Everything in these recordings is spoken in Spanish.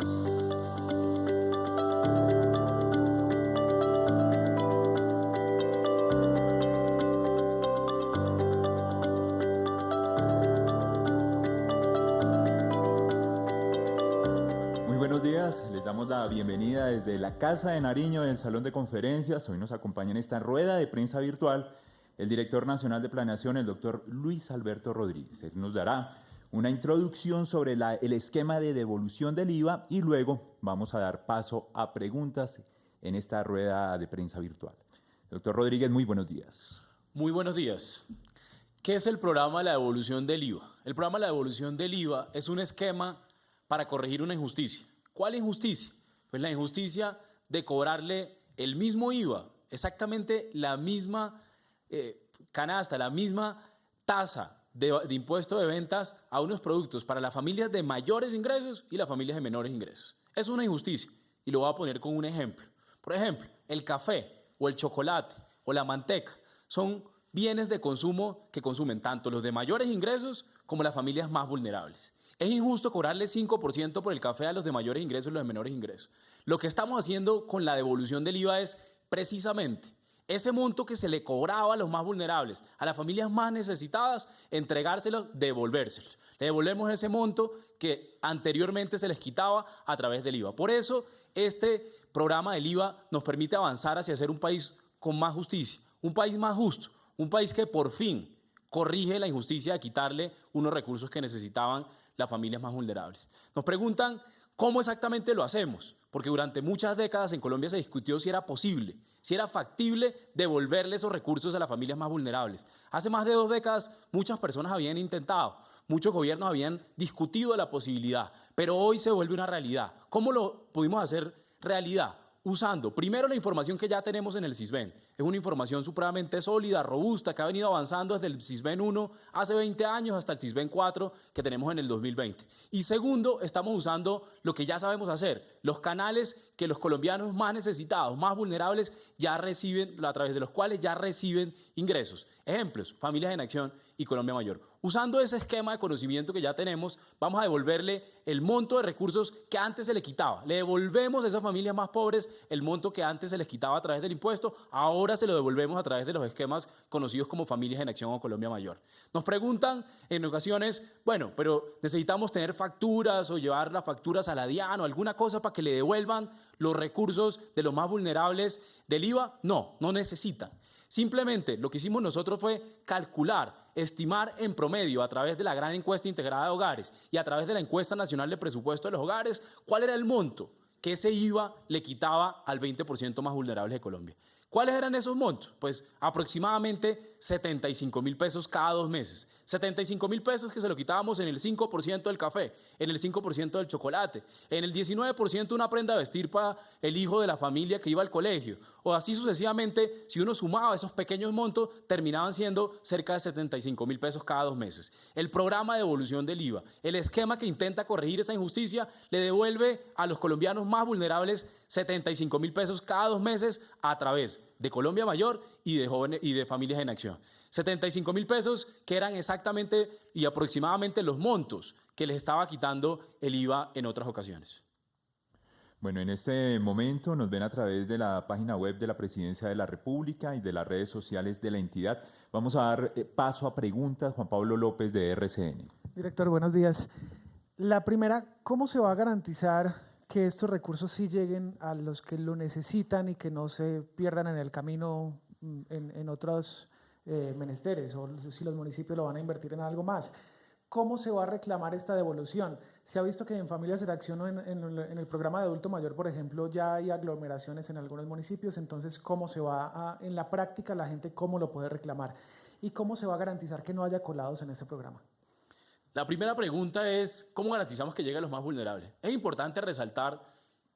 Muy buenos días, les damos la bienvenida desde la Casa de Nariño del Salón de Conferencias. Hoy nos acompaña en esta rueda de prensa virtual el director nacional de planeación, el doctor Luis Alberto Rodríguez. Él nos dará una introducción sobre el esquema de devolución del IVA y luego vamos a dar paso a preguntas en esta rueda de prensa virtual. Doctor Rodríguez, muy buenos días. Muy buenos días. ¿Qué es el programa de la devolución del IVA? El programa de la devolución del IVA es un esquema para corregir una injusticia. ¿Cuál injusticia? Pues la injusticia de cobrarle el mismo IVA, exactamente la misma canasta, la misma tasa de impuesto de ventas a unos productos para las familias de mayores ingresos y las familias de menores ingresos. Es una injusticia y lo voy a poner con un ejemplo. Por ejemplo, el café o el chocolate o la manteca son bienes de consumo que consumen tanto los de mayores ingresos como las familias más vulnerables. Es injusto cobrarle 5% por el café a los de mayores ingresos y los de menores ingresos. Lo que estamos haciendo con la devolución del IVA es precisamente ese monto que se le cobraba a los más vulnerables, a las familias más necesitadas, entregárselos, devolvérselos. Le devolvemos ese monto que anteriormente se les quitaba a través del IVA. Por eso, este programa del IVA nos permite avanzar hacia ser un país con más justicia, un país más justo, un país que por fin corrige la injusticia de quitarle unos recursos que necesitaban las familias más vulnerables. Nos preguntan cómo exactamente lo hacemos, porque durante muchas décadas en Colombia se discutió si era posible, si era factible devolverle esos recursos a las familias más vulnerables. Hace más de 2 décadas muchas personas habían intentado, muchos gobiernos habían discutido la posibilidad, pero hoy se vuelve una realidad. ¿Cómo lo pudimos hacer realidad? Usando primero la información que ya tenemos en el SISBEN. Es una información supremamente sólida, robusta, que ha venido avanzando desde el SISBEN 1 hace 20 años hasta el SISBEN 4 que tenemos en el 2020. Y segundo, estamos usando lo que ya sabemos hacer, los canales que los colombianos más necesitados, más vulnerables, ya reciben, a través de los cuales ya reciben ingresos. Ejemplos, Familias en Acción y Colombia Mayor. Usando ese esquema de conocimiento que ya tenemos, vamos a devolverle el monto de recursos que antes se le quitaba. Le devolvemos a esas familias más pobres el monto que antes se les quitaba a través del impuesto, ahora se lo devolvemos a través de los esquemas conocidos como Familias en Acción o Colombia Mayor. Nos preguntan en ocasiones, bueno, pero necesitamos tener facturas o llevar las facturas a la DIAN o alguna cosa para que le devuelvan los recursos de los más vulnerables del IVA. No, no necesitan. Simplemente lo que hicimos nosotros fue calcular, estimar en promedio a través de la gran encuesta integrada de hogares y a través de la encuesta nacional de presupuesto de los hogares, cuál era el monto que ese IVA le quitaba al 20% más vulnerable de Colombia. ¿Cuáles eran esos montos? Pues aproximadamente 75.000 pesos cada 2 meses. 75.000 pesos que se lo quitábamos en el 5% del café, en el 5% del chocolate, en el 19% una prenda de vestir para el hijo de la familia que iba al colegio. O así sucesivamente, si uno sumaba esos pequeños montos, terminaban siendo cerca de 75.000 pesos cada 2 meses. El programa de devolución del IVA, el esquema que intenta corregir esa injusticia, le devuelve a los colombianos más vulnerables 75.000 pesos cada 2 meses a través de Colombia Mayor y de jóvenes y de Familias en Acción. 75.000 pesos que eran exactamente y aproximadamente los montos que les estaba quitando el IVA en otras ocasiones. Bueno, en este momento nos ven a través de la página web de la Presidencia de la República y de las redes sociales de la entidad. Vamos a dar paso a preguntas. Juan Pablo López, de RCN. Director, buenos días. La primera, ¿cómo se va a garantizar que estos recursos sí lleguen a los que lo necesitan y que no se pierdan en el camino en otros menesteres, o si los municipios lo van a invertir en algo más? ¿Cómo se va a reclamar esta devolución? Se ha visto que en Familias en Acción o en el programa de adulto mayor, por ejemplo, ya hay aglomeraciones en algunos municipios. Entonces, ¿cómo se va en la práctica la gente, cómo lo puede reclamar? ¿Y cómo se va a garantizar que no haya colados en ese programa? La primera pregunta es, ¿cómo garantizamos que llegue a los más vulnerables? Es importante resaltar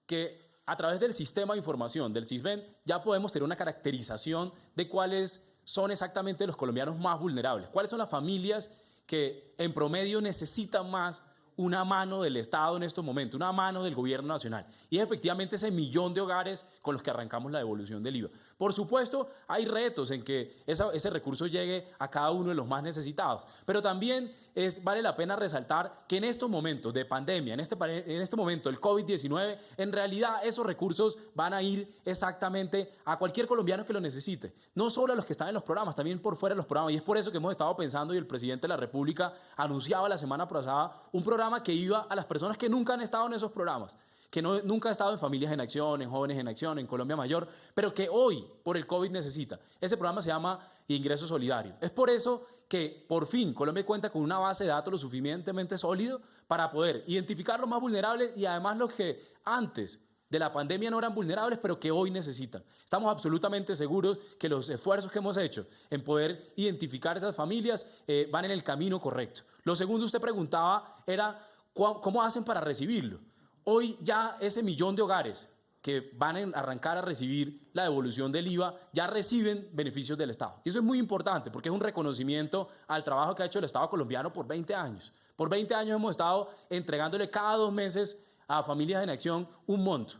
que a través del sistema de información del SISBEN ya podemos tener una caracterización de cuáles son exactamente los colombianos más vulnerables, cuáles son las familias que en promedio necesitan más una mano del Estado en estos momentos, una mano del gobierno nacional. Y es efectivamente ese 1.000.000 de hogares con los que arrancamos la devolución del IVA. Por supuesto, hay retos en que ese recurso llegue a cada uno de los más necesitados, pero también vale la pena resaltar que en estos momentos de pandemia, en este momento el COVID-19, en realidad esos recursos van a ir exactamente a cualquier colombiano que lo necesite, no solo a los que están en los programas, también por fuera de los programas. Y es por eso que hemos estado pensando, y el presidente de la República anunciaba la semana pasada un programa que iba a las personas que nunca han estado en esos programas, que nunca han estado en Familias en Acción, en Jóvenes en Acción, en Colombia Mayor, pero que hoy, por el COVID, necesita. Ese programa se llama Ingreso Solidario. Es por eso que, por fin, Colombia cuenta con una base de datos lo suficientemente sólido para poder identificar los más vulnerables y además los que antes de la pandemia no eran vulnerables, pero que hoy necesitan. Estamos absolutamente seguros que los esfuerzos que hemos hecho en poder identificar esas familias van en el camino correcto. Lo segundo, usted preguntaba, era ¿cómo hacen para recibirlo? Hoy ya ese 1.000.000 de hogares que van a arrancar a recibir la devolución del IVA ya reciben beneficios del Estado. Y eso es muy importante porque es un reconocimiento al trabajo que ha hecho el Estado colombiano por 20 años. Por 20 años hemos estado entregándole cada 2 meses a Familias en Acción un monto.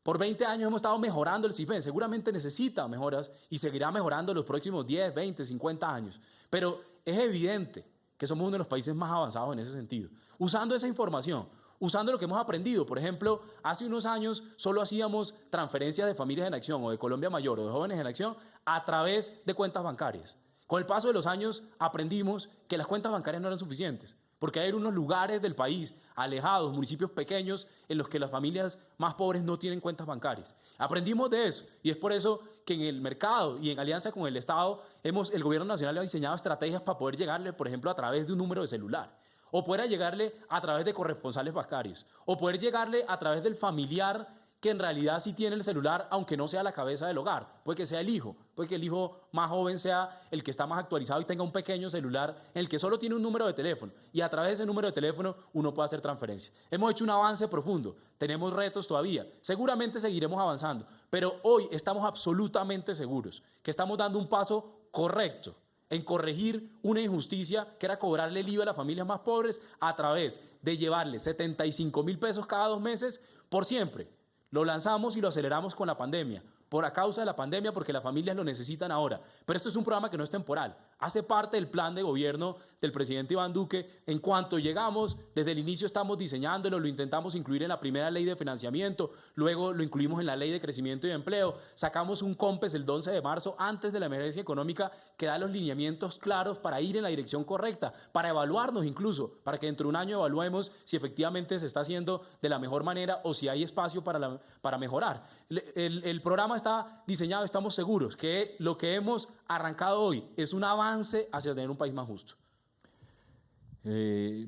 Por 20 años hemos estado mejorando el CIFEN. Seguramente necesita mejoras y seguirá mejorando en los próximos 10, 20, 50 años. Pero es evidente que somos uno de los países más avanzados en ese sentido. Usando esa información, usando lo que hemos aprendido. Por ejemplo, hace unos años solo hacíamos transferencias de Familias en Acción o de Colombia Mayor o de Jóvenes en Acción a través de cuentas bancarias. Con el paso de los años aprendimos que las cuentas bancarias no eran suficientes, porque hay unos lugares del país alejados, municipios pequeños, en los que las familias más pobres no tienen cuentas bancarias. Aprendimos de eso y es por eso que en el mercado y en alianza con el Estado, el gobierno nacional ha diseñado estrategias para poder llegarle, por ejemplo, a través de un número de celular, o poder llegarle a través de corresponsales bancarios, o poder llegarle a través del familiar que en realidad sí tiene el celular, aunque no sea la cabeza del hogar. Puede que sea el hijo, puede que el hijo más joven sea el que está más actualizado y tenga un pequeño celular en el que solo tiene un número de teléfono y a través de ese número de teléfono uno puede hacer transferencias. Hemos hecho un avance profundo, tenemos retos todavía, seguramente seguiremos avanzando, pero hoy estamos absolutamente seguros que estamos dando un paso correcto en corregir una injusticia que era cobrarle el IVA a las familias más pobres a través de llevarle 75.000 pesos cada 2 meses por siempre. Lo lanzamos y lo aceleramos con la pandemia, por a causa de la pandemia, porque las familias lo necesitan ahora. Pero esto es un programa que no es temporal, hace parte del plan de gobierno del presidente Iván Duque. En cuanto llegamos, desde el inicio estamos diseñándolo, lo intentamos incluir en la primera ley de financiamiento, luego lo incluimos en la ley de crecimiento y empleo, sacamos un COMPES el 11 de marzo, antes de la emergencia económica, que da los lineamientos claros para ir en la dirección correcta, para evaluarnos incluso, para que dentro de un año evaluemos si efectivamente se está haciendo de la mejor manera o si hay espacio para mejorar. El programa está diseñado, estamos seguros que lo que hemos arrancado hoy es un avance hacia tener un país más justo.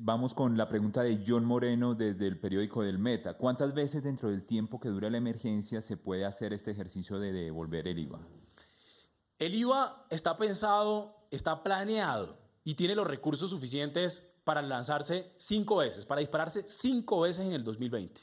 Vamos con la pregunta de John Moreno desde el periódico del Meta. ¿Cuántas veces dentro del tiempo que dura la emergencia se puede hacer este ejercicio de devolver el IVA? El IVA está pensado, está planeado y tiene los recursos suficientes para lanzarse 5 veces, para dispararse 5 veces en el 2020.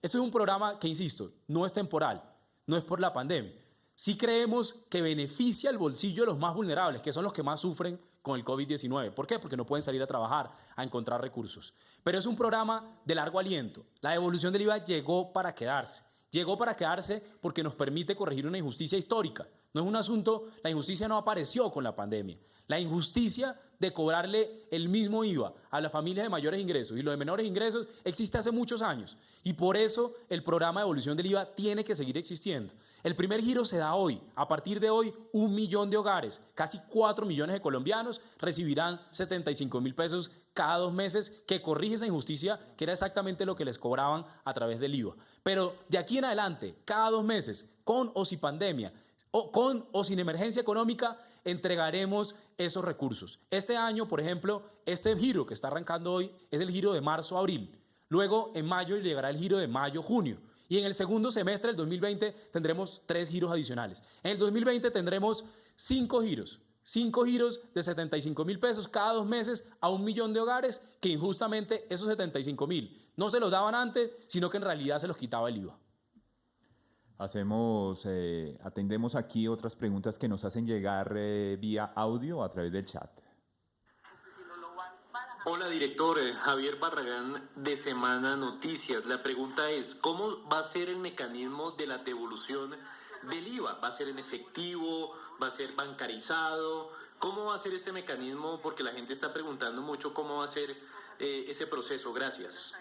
Esto es un programa que, insisto, no es temporal, no es por la pandemia. Sí creemos que beneficia el bolsillo de los más vulnerables, que son los que más sufren con el COVID-19. ¿Por qué? Porque no pueden salir a trabajar, a encontrar recursos. Pero es un programa de largo aliento. La devolución del IVA llegó para quedarse. Llegó para quedarse porque nos permite corregir una injusticia histórica. No es un asunto, la injusticia no apareció con la pandemia. La injusticia de cobrarle el mismo IVA a las familias de mayores ingresos y los de menores ingresos existe hace muchos años. Y por eso el programa de devolución del IVA tiene que seguir existiendo. El primer giro se da hoy. A partir de hoy, 1.000.000 de hogares, casi 4 millones de colombianos, recibirán 75.000 pesos cada 2 meses, que corrige esa injusticia que era exactamente lo que les cobraban a través del IVA. Pero de aquí en adelante, cada 2 meses, con o sin pandemia, o con o sin emergencia económica, entregaremos esos recursos. Este año, por ejemplo, este giro que está arrancando hoy es el giro de marzo-abril. Luego, en mayo, llegará el giro de mayo-junio. Y en el segundo semestre del 2020 tendremos 3 giros adicionales. En el 2020 tendremos 5 giros. 5 giros de 75.000 pesos cada 2 meses a 1.000.000 de hogares, que injustamente esos 75.000 no se los daban antes, sino que en realidad se los quitaba el IVA. Atendemos aquí otras preguntas que nos hacen llegar vía audio a través del chat. Si no lo van para Hola, director. Javier Barragán de Semana Noticias. La pregunta es, ¿cómo va a ser el mecanismo de la devolución del IVA? ¿Va a ser en efectivo? ¿Va a ser bancarizado? ¿Cómo va a ser este mecanismo? Porque la gente está preguntando mucho cómo va a ser ese proceso. Gracias.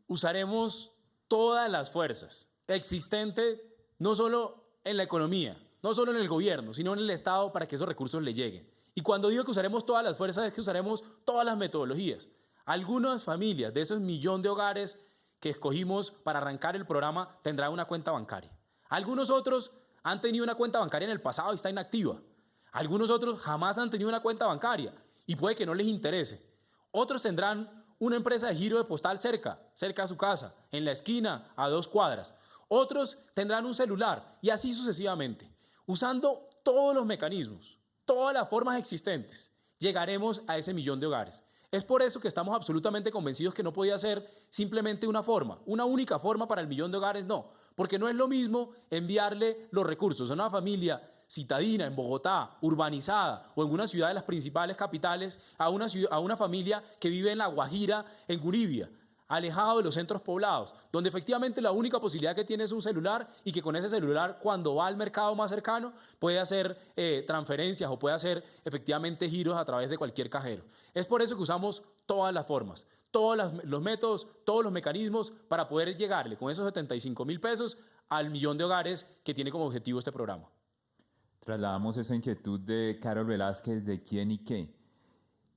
Usaremos todas las fuerzas existentes, no solo en la economía, no solo en el gobierno, sino en el Estado para que esos recursos le lleguen. Y cuando digo que usaremos todas las fuerzas es que usaremos todas las metodologías. Algunas familias de esos 1.000.000 de hogares que escogimos para arrancar el programa tendrán una cuenta bancaria. Algunos otros han tenido una cuenta bancaria en el pasado y está inactiva. Algunos otros jamás han tenido una cuenta bancaria y puede que no les interese. Otros tendrán una empresa de giro de postal cerca a su casa, en la esquina, a 2 cuadras. Otros tendrán un celular y así sucesivamente. Usando todos los mecanismos, todas las formas existentes, llegaremos a ese 1.000.000 de hogares. Es por eso que estamos absolutamente convencidos que no podía ser simplemente una forma, una única forma para el 1.000.000 de hogares, no. Porque no es lo mismo enviarle los recursos a una familia citadina, en Bogotá, urbanizada, o en una ciudad de las principales capitales, a una familia que vive en La Guajira, en Guribia, alejado de los centros poblados, donde efectivamente la única posibilidad que tiene es un celular y que con ese celular, cuando va al mercado más cercano, puede hacer transferencias o puede hacer efectivamente giros a través de cualquier cajero. Es por eso que usamos todas las formas, todos los métodos, todos los mecanismos para poder llegarle con esos 75.000 pesos al 1.000.000 de hogares que tiene como objetivo este programa. Trasladamos esa inquietud de Carol Velázquez de quién y qué.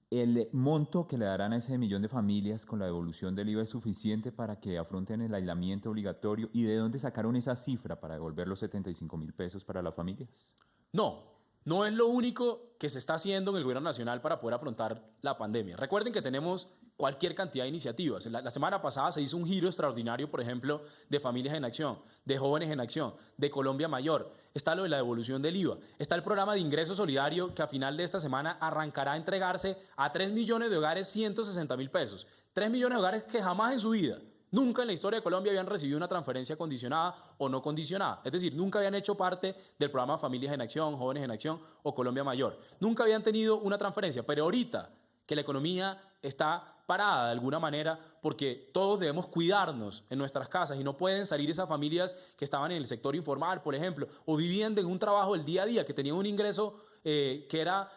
¿El monto que le darán a ese 1.000.000 de familias con la devolución del IVA es suficiente para que afronten el aislamiento obligatorio? ¿Y de dónde sacaron esa cifra para devolver los 75.000 pesos para las familias? No es lo único que se está haciendo en el gobierno nacional para poder afrontar la pandemia. Recuerden que tenemos cualquier cantidad de iniciativas. La semana pasada se hizo un giro extraordinario, por ejemplo, de Familias en Acción, de Jóvenes en Acción, de Colombia Mayor. Está lo de la devolución del IVA. Está el programa de ingreso solidario que a final de esta semana arrancará a entregarse a 3 millones de hogares 160.000 pesos. 3 millones de hogares que jamás en su vida, nunca en la historia de Colombia habían recibido una transferencia condicionada o no condicionada. Es decir, nunca habían hecho parte del programa Familias en Acción, Jóvenes en Acción o Colombia Mayor. Nunca habían tenido una transferencia, pero ahorita que la economía está parada de alguna manera porque todos debemos cuidarnos en nuestras casas y no pueden salir esas familias que estaban en el sector informal, por ejemplo, o vivían de un trabajo del día a día, que tenían un ingreso que era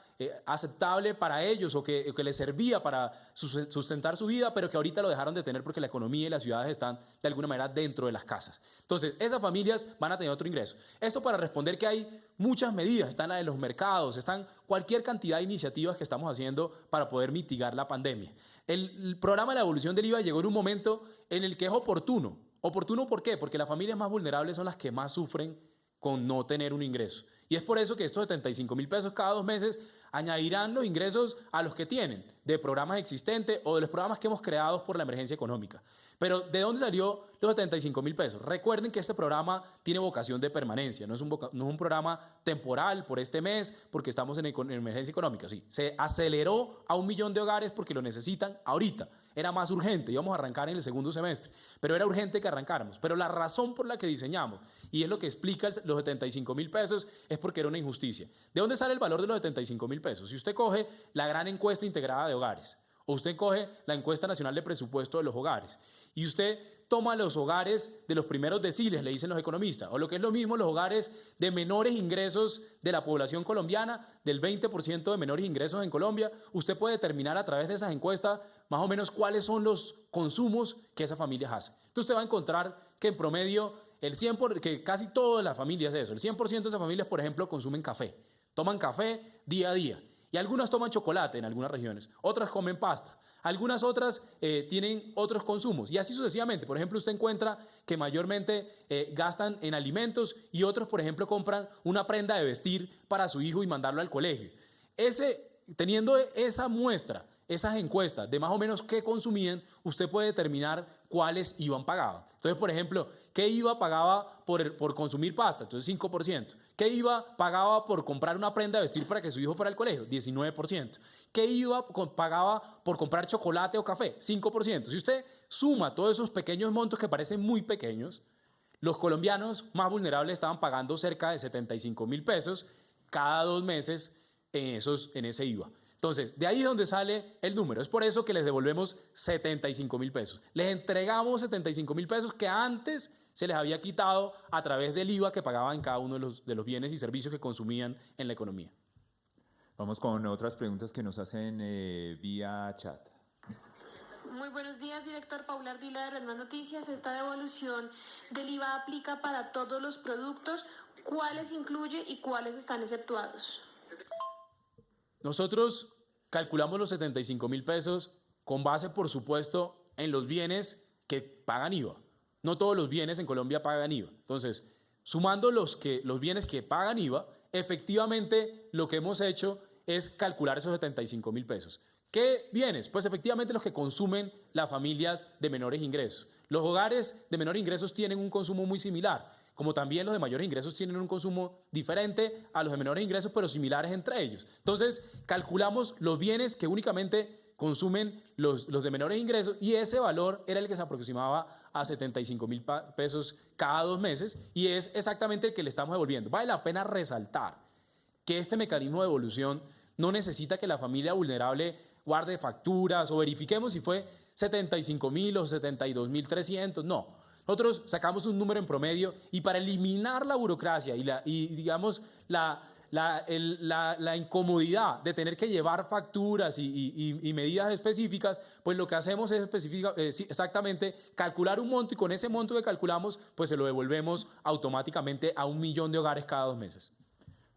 aceptable para ellos o que les servía para sustentar su vida, pero que ahorita lo dejaron de tener porque la economía y las ciudades están de alguna manera dentro de las casas. Entonces, esas familias van a tener otro ingreso. Esto para responder que hay muchas medidas, están la de los mercados, están cualquier cantidad de iniciativas que estamos haciendo para poder mitigar la pandemia. El programa de la devolución del IVA llegó en un momento en el que es oportuno. ¿Oportuno por qué? Porque las familias más vulnerables son las que más sufren con no tener un ingreso. Y es por eso que estos 75.000 pesos cada 2 meses añadirán los ingresos a los que tienen de programas existentes o de los programas que hemos creado por la emergencia económica. Pero ¿de dónde salió los 75.000 pesos? Recuerden que este programa tiene vocación de permanencia, no es un programa temporal por este mes porque estamos en emergencia económica. Sí, se aceleró a 1.000.000 de hogares porque lo necesitan ahorita. Era más urgente, íbamos a arrancar en el segundo semestre, pero era urgente que arrancáramos. Pero la razón por la que diseñamos, y es lo que explica los 75.000 pesos, es porque era una injusticia. ¿De dónde sale el valor de los 75.000 pesos? Si usted coge la gran encuesta integrada de hogares, o usted coge la encuesta nacional de presupuesto de los hogares, y usted toma los hogares de los primeros deciles, le dicen los economistas, o lo que es lo mismo, los hogares de menores ingresos de la población colombiana, del 20% de menores ingresos en Colombia, usted puede determinar a través de esas encuestas más o menos cuáles son los consumos que esas familias hacen. Entonces usted va a encontrar que en promedio, que casi todas las familias de eso, el 100% de esas familias, por ejemplo, consumen café, toman café día a día, y algunas toman chocolate en algunas regiones, otras comen pasta. Algunas otras tienen otros consumos y así sucesivamente. Por ejemplo, usted encuentra que mayormente gastan en alimentos y otros, por ejemplo, compran una prenda de vestir para su hijo y mandarlo al colegio. Teniendo esa muestra, esas encuestas de más o menos qué consumían, usted puede determinar cuáles IVA pagaban. Entonces, por ejemplo, ¿qué IVA pagaba por consumir pasta? Entonces, 5%. ¿Qué IVA pagaba por comprar una prenda de vestir para que su hijo fuera al colegio? 19%. ¿Qué IVA pagaba por comprar chocolate o café? 5%. Si usted suma todos esos pequeños montos que parecen muy pequeños, los colombianos más vulnerables estaban pagando cerca de 75.000 pesos cada 2 meses en ese IVA. Entonces, de ahí es donde sale el número. Es por eso que les devolvemos 75.000 pesos. Les entregamos 75.000 pesos que antes se les había quitado a través del IVA que pagaban cada uno de los bienes y servicios que consumían en la economía. Vamos con otras preguntas que nos hacen vía chat. Muy buenos días, director. Paula Ardila de Red Más Noticias. Esta devolución del IVA aplica para todos los productos. ¿Cuáles incluye y cuáles están exceptuados? Nosotros calculamos los 75.000 pesos con base, por supuesto, en los bienes que pagan IVA. No todos los bienes en Colombia pagan IVA. Entonces, sumando los bienes que pagan IVA, efectivamente lo que hemos hecho es calcular esos 75.000 pesos. ¿Qué bienes? Pues efectivamente los que consumen las familias de menores ingresos. Los hogares de menores ingresos tienen un consumo muy similar, como también los de mayores ingresos tienen un consumo diferente a los de menores ingresos, pero similares entre ellos. Entonces, calculamos los bienes que únicamente consumen los de menores ingresos y ese valor era el que se aproximaba a 75.000 pesos cada 2 meses y es exactamente el que le estamos devolviendo. Vale la pena resaltar que este mecanismo de devolución no necesita que la familia vulnerable guarde facturas o verifiquemos si fue 75.000 o 72.300, no. Nosotros sacamos un número en promedio y para eliminar la burocracia y digamos la incomodidad de tener que llevar facturas y medidas específicas, pues lo que hacemos es exactamente calcular un monto y con ese monto que calculamos, pues se lo devolvemos automáticamente a 1 millón de hogares cada 2 meses.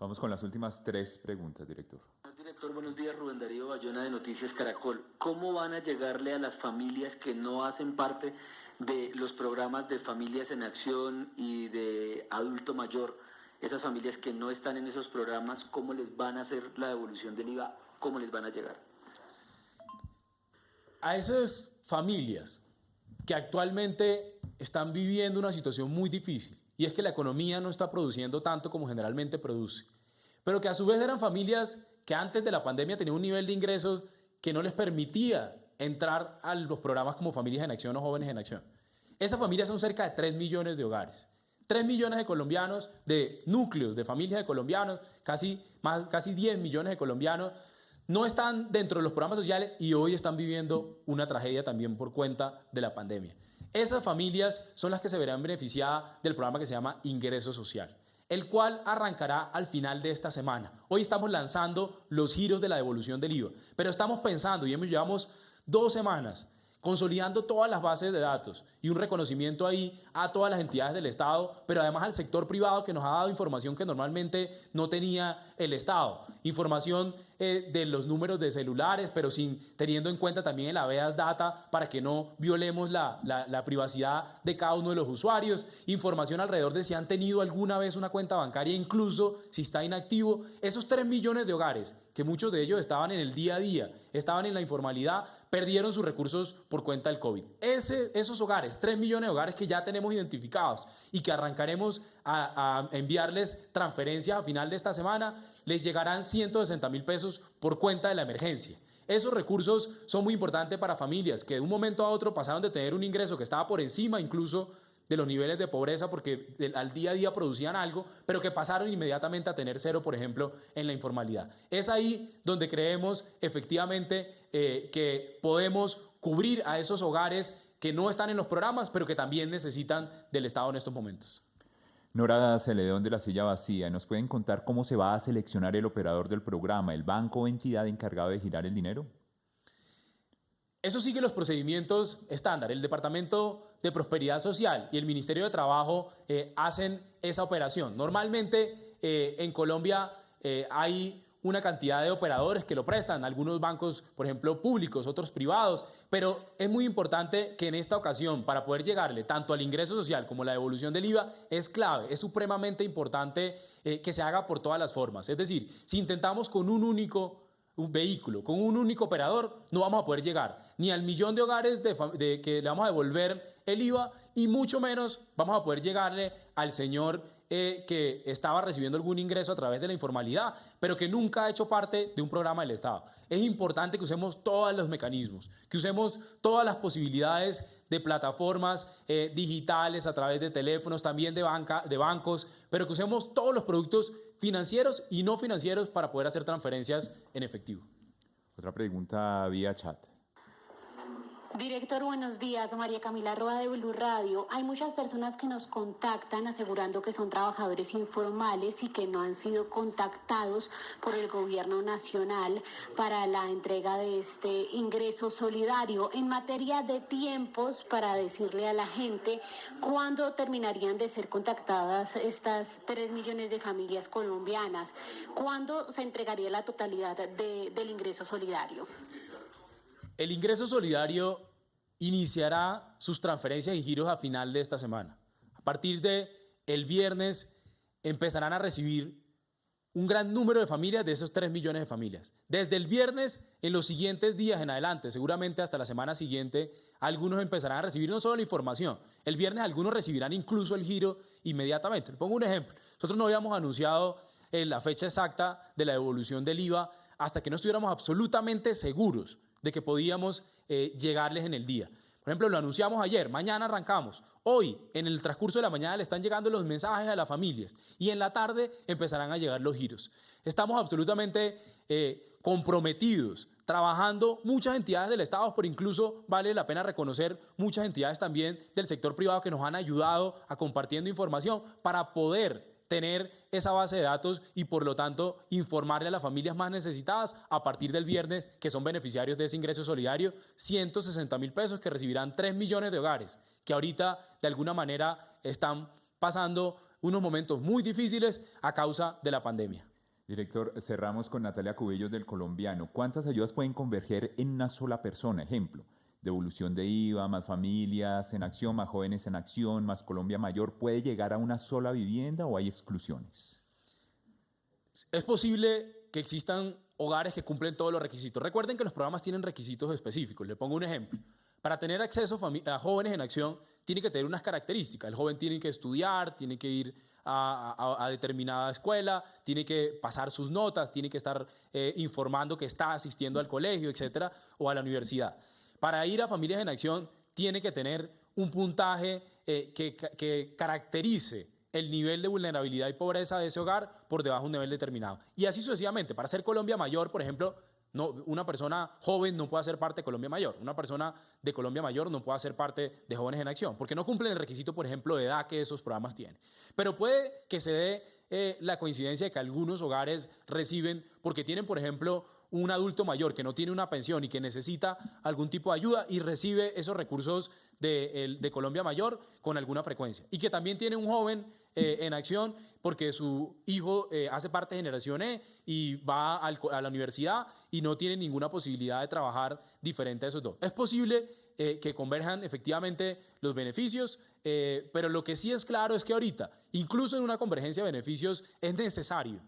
Vamos con las últimas 3 preguntas, director. Director, buenos días. Rubén Darío Bayona de Noticias Caracol. ¿Cómo van a llegarle a las familias que no hacen parte de los programas de Familias en Acción y de Adulto Mayor? Esas familias que no están en esos programas, ¿cómo les van a hacer la devolución del IVA? ¿Cómo les van a llegar? A esas familias que actualmente están viviendo una situación muy difícil, y es que la economía no está produciendo tanto como generalmente produce, pero que a su vez eran familias que antes de la pandemia tenían un nivel de ingresos que no les permitía entrar a los programas como Familias en Acción o Jóvenes en Acción. Esas familias son cerca de 3 millones de hogares. 3 millones de colombianos, de núcleos de familias de colombianos, casi 10 millones de colombianos, no están dentro de los programas sociales y hoy están viviendo una tragedia también por cuenta de la pandemia. Esas familias son las que se verán beneficiadas del programa que se llama Ingreso Social, el cual arrancará al final de esta semana. Hoy estamos lanzando los giros de la devolución del IVA, pero estamos pensando y llevamos 2 semanas consolidando todas las bases de datos y un reconocimiento ahí a todas las entidades del Estado, pero además al sector privado que nos ha dado información que normalmente no tenía el Estado. Información de los números de celulares, pero teniendo en cuenta también el habeas data para que no violemos la privacidad de cada uno de los usuarios. Información alrededor de si han tenido alguna vez una cuenta bancaria, incluso si está inactivo. Esos 3 millones de hogares, que muchos de ellos estaban en el día a día, estaban en la informalidad, perdieron sus recursos por cuenta del COVID. Esos hogares, 3 millones de hogares que ya tenemos identificados y que arrancaremos a enviarles transferencias a final de esta semana, les llegarán 160.000 pesos por cuenta de la emergencia. Esos recursos son muy importantes para familias que de un momento a otro pasaron de tener un ingreso que estaba por encima incluso de los niveles de pobreza porque al día a día producían algo, pero que pasaron inmediatamente a tener 0, por ejemplo, en la informalidad. Es ahí donde creemos efectivamente que podemos cubrir a esos hogares que no están en los programas, pero que también necesitan del Estado en estos momentos. Nora Celedón de la Silla Vacía, ¿nos pueden contar cómo se va a seleccionar el operador del programa, el banco o entidad encargado de girar el dinero? Eso sigue los procedimientos estándar. El Departamento de Prosperidad Social y el Ministerio de Trabajo hacen esa operación. Normalmente en Colombia hay una cantidad de operadores que lo prestan, algunos bancos, por ejemplo, públicos, otros privados, pero es muy importante que en esta ocasión, para poder llegarle tanto al ingreso social como la devolución del IVA, es clave, es supremamente importante que se haga por todas las formas. Es decir, si intentamos con un vehículo, con un único operador, no vamos a poder llegar ni al millón de hogares que le vamos a devolver el IVA y mucho menos vamos a poder llegarle al señor que estaba recibiendo algún ingreso a través de la informalidad, pero que nunca ha hecho parte de un programa del Estado. Es importante que usemos todos los mecanismos, que usemos todas las posibilidades de plataformas digitales a través de teléfonos, también de bancos, pero que usemos todos los productos financieros y no financieros para poder hacer transferencias en efectivo. Otra pregunta vía chat. Director, buenos días. María Camila Roa de Blue Radio. Hay muchas personas que nos contactan asegurando que son trabajadores informales y que no han sido contactados por el gobierno nacional para la entrega de este ingreso solidario. En materia de tiempos, para decirle a la gente cuándo terminarían de ser contactadas estas 3 millones de familias colombianas, cuándo se entregaría la totalidad del ingreso solidario. El ingreso solidario iniciará sus transferencias y giros a final de esta semana. A partir del viernes empezarán a recibir un gran número de familias de esos 3 millones de familias. Desde el viernes, en los siguientes días en adelante, seguramente hasta la semana siguiente, algunos empezarán a recibir no solo la información, el viernes algunos recibirán incluso el giro inmediatamente. Le pongo un ejemplo. Nosotros no habíamos anunciado la fecha exacta de la devolución del IVA hasta que no estuviéramos absolutamente seguros de que podíamos llegarles en el día. Por ejemplo, lo anunciamos ayer, mañana arrancamos. Hoy, en el transcurso de la mañana, le están llegando los mensajes a las familias y en la tarde empezarán a llegar los giros. Estamos absolutamente comprometidos, trabajando muchas entidades del Estado, pero incluso vale la pena reconocer muchas entidades también del sector privado que nos han ayudado a compartiendo información para poder tener esa base de datos y por lo tanto informarle a las familias más necesitadas a partir del viernes que son beneficiarios de ese ingreso solidario, 160.000 pesos que recibirán 3 millones de hogares que ahorita de alguna manera están pasando unos momentos muy difíciles a causa de la pandemia. Director, cerramos con Natalia Cubillos del Colombiano. ¿Cuántas ayudas pueden converger en una sola persona? Ejemplo, devolución de IVA, más familias en acción, más jóvenes en acción, más Colombia Mayor. ¿Puede llegar a una sola vivienda o hay exclusiones? Es posible que existan hogares que cumplen todos los requisitos. Recuerden que los programas tienen requisitos específicos. Le pongo un ejemplo. Para tener acceso a jóvenes en acción, tiene que tener unas características. El joven tiene que estudiar, tiene que ir a determinada escuela, tiene que pasar sus notas, tiene que estar informando que está asistiendo al colegio, etcétera, o a la universidad. Para ir a Familias en Acción tiene que tener un puntaje que caracterice el nivel de vulnerabilidad y pobreza de ese hogar por debajo de un nivel determinado. Y así sucesivamente. Para ser Colombia Mayor, por ejemplo, una persona joven no puede ser parte de Colombia Mayor. Una persona de Colombia Mayor no puede ser parte de Jóvenes en Acción, porque no cumplen el requisito, por ejemplo, de edad que esos programas tienen. Pero puede que se dé la coincidencia de que algunos hogares reciben, porque tienen, por ejemplo, un adulto mayor que no tiene una pensión y que necesita algún tipo de ayuda y recibe esos recursos de Colombia Mayor con alguna frecuencia. Y que también tiene un joven en acción porque su hijo hace parte de Generación E y va a la universidad y no tiene ninguna posibilidad de trabajar diferente a esos dos. Es posible que converjan efectivamente los beneficios, pero lo que sí es claro es que ahorita, incluso en una convergencia de beneficios, es necesario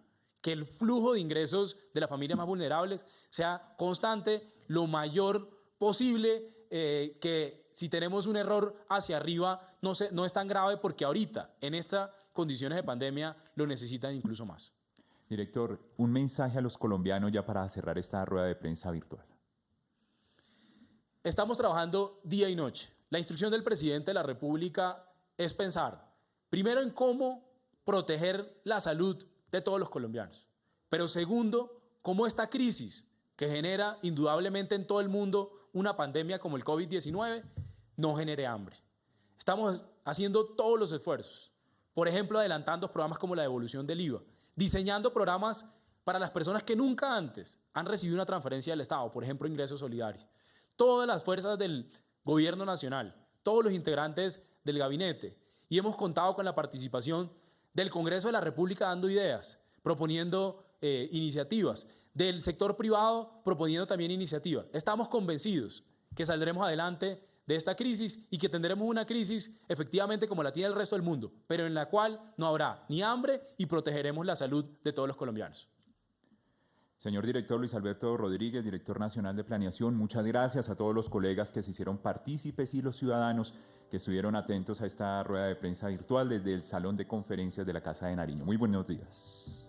que el flujo de ingresos de las familias más vulnerables sea constante, lo mayor posible, que si tenemos un error hacia arriba no es tan grave porque ahorita, en estas condiciones de pandemia, lo necesitan incluso más. Director, un mensaje a los colombianos ya para cerrar esta rueda de prensa virtual. Estamos trabajando día y noche. La instrucción del presidente de la República es pensar, primero, en cómo proteger la salud de todos los colombianos, pero segundo, cómo esta crisis que genera indudablemente en todo el mundo una pandemia como el COVID-19 no genere hambre. Estamos haciendo todos los esfuerzos, por ejemplo, adelantando programas como la devolución del IVA, diseñando programas para las personas que nunca antes han recibido una transferencia del Estado, por ejemplo, ingresos solidarios. Todas las fuerzas del gobierno nacional, todos los integrantes del gabinete, y hemos contado con la participación del Congreso de la República dando ideas, proponiendo iniciativas, del sector privado proponiendo también iniciativas. Estamos convencidos que saldremos adelante de esta crisis y que tendremos una crisis efectivamente como la tiene el resto del mundo, pero en la cual no habrá ni hambre y protegeremos la salud de todos los colombianos. Señor director Luis Alberto Rodríguez, director nacional de Planeación, muchas gracias a todos los colegas que se hicieron partícipes y los ciudadanos que estuvieron atentos a esta rueda de prensa virtual desde el Salón de Conferencias de la Casa de Nariño. Muy buenos días.